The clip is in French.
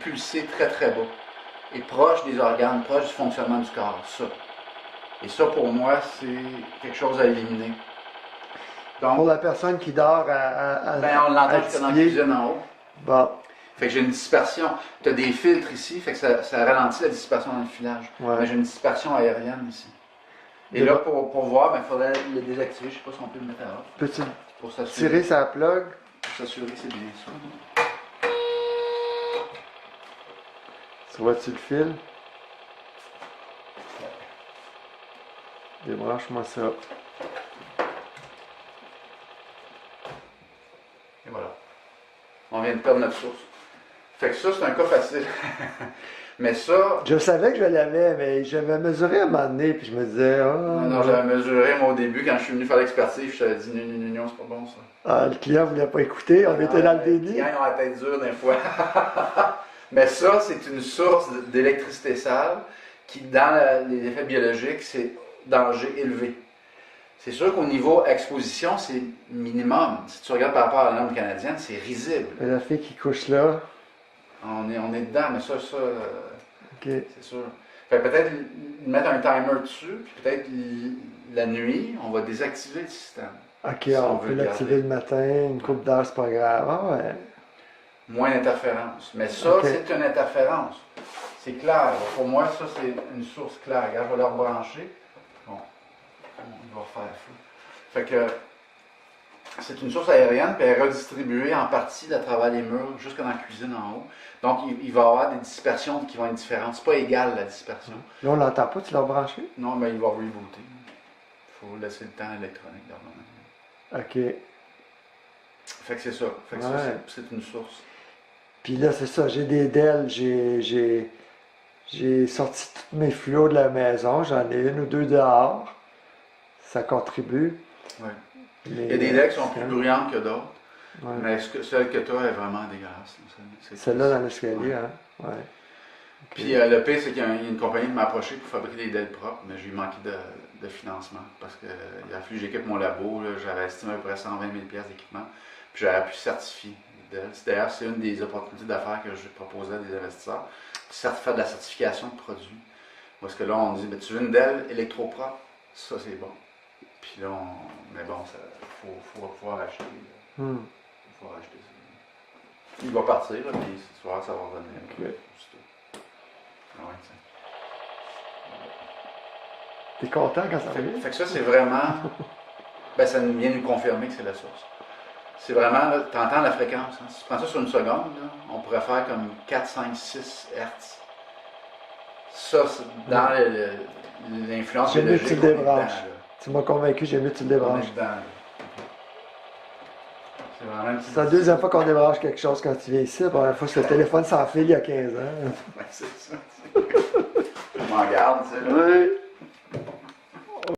pulser très très bas et proche des organes, proche du fonctionnement du corps, ça. Et ça, pour moi, c'est quelque chose à éliminer. Pour Donc, la personne qui dort ben, on l'entend à jusque dans la 10 pieds. cuisine en haut. Bon, Fait que j'ai une dispersion. Tu as des filtres ici, fait que ça ralentit la dispersion dans le filage. Ouais. Mais j'ai une dispersion aérienne ici. Et De là, là- pour voir, il faudrait le désactiver. Je ne sais pas si on peut le mettre à off. peux-tu Pour s'assurer. tirer sa plug? Pour s'assurer que c'est bien ça. Tu vois-tu le fil? Débranche-moi ça. Et voilà. On vient de perdre notre source. Fait que ça, c'est un cas facile. Mais ça, Je savais que je l'avais, mais j'avais mesuré à un moment donné, puis je me disais, non, j'avais mesuré, moi, au début, quand je suis venu faire l'expertise, je t'avais dit, non, c'est pas bon, ça. ah, le client ne voulait pas écouter, on était dans le Les déni. clients, ils ont la tête dure des fois. Mais ça, c'est une source d'électricité sale qui, dans les effets biologiques, c'est danger élevé. C'est sûr qu'au niveau exposition, c'est minimum. Si tu regardes par rapport à la norme canadienne, c'est risible. Et la fille qui couche là, On est dedans, mais ça, ok. c'est sûr. Fait que peut-être mettre un timer dessus, puis peut-être la nuit, on va désactiver le système. Ok, Si on on peut veut le l'activer garder. le matin, une coupe d'heure, c'est pas grave. Ah ouais. Moins d'interférence. Mais ça, Ok. c'est une interférence. C'est clair. Pour moi, ça, c'est une source claire. Regarde, je vais le rebrancher. Bon, il va faire fou. Fait que c'est une source aérienne, puis elle est redistribuée en partie à travers les murs, jusque dans la cuisine en haut. Donc, il va y avoir des dispersions qui vont être différentes. C'est pas égal, la dispersion. Là, on l'entend pas, tu l'as branché? Non, mais il va rebooter. Il faut laisser le temps à l'électronique d'abord. Ok. Fait que c'est ça. Fait que ça, Ouais. c'est une source. Puis là, c'est ça, j'ai des DEL, j'ai sorti tous mes fluos de la maison, j'en ai une ou deux dehors. Ça contribue. Ouais. Mais, Il y a des decks qui sont plus bruyantes que d'autres, ouais. mais celle que tu as est vraiment dégueulasse. Celle-là dans l'escalier, hein? Ouais. Ok. Puis le pire, c'est qu'il y a une compagnie qui m'a approché pour fabriquer des DEL propres, mais j'ai manqué de financement parce qu'il a fallu que j'équipe mon labo. J'avais estimé à peu près 120 000 d'équipement, puis j'aurais pu certifier les DEL. D'ailleurs, c'est une des opportunités d'affaires que je proposais à des investisseurs, faire de la certification de produits. Parce que là, on dit, tu veux une DEL électropropre? Ça, c'est bon. Puis là, mais bon, il faut pouvoir acheter. Hmm. Il faut acheter ça. Il va partir, là, puis ce soir, ça va revenir. Ok. C'est tout. Ah ouais, T'es content quand ça arrive? fait que ça, c'est vraiment. Ben, ça vient nous confirmer que c'est la source. C'est vraiment, tu entends la fréquence. Hein. Si tu prends ça sur une seconde, là, on pourrait faire comme 4, 5, 6 Hertz. Ça, c'est dans l'influence J'ai mieux que biologique. tu le on est dedans, débranches. là. Tu m'as convaincu, j'ai mieux que tu le On est débranches. dedans, là. C'est vraiment une C'est la deuxième fois qu'on débranche quelque chose quand tu viens ici. La première fois, c'est le téléphone sans fil il y a 15 ans. Ouais, c'est ça. Je m'en garde, tu sais. Là. Oui.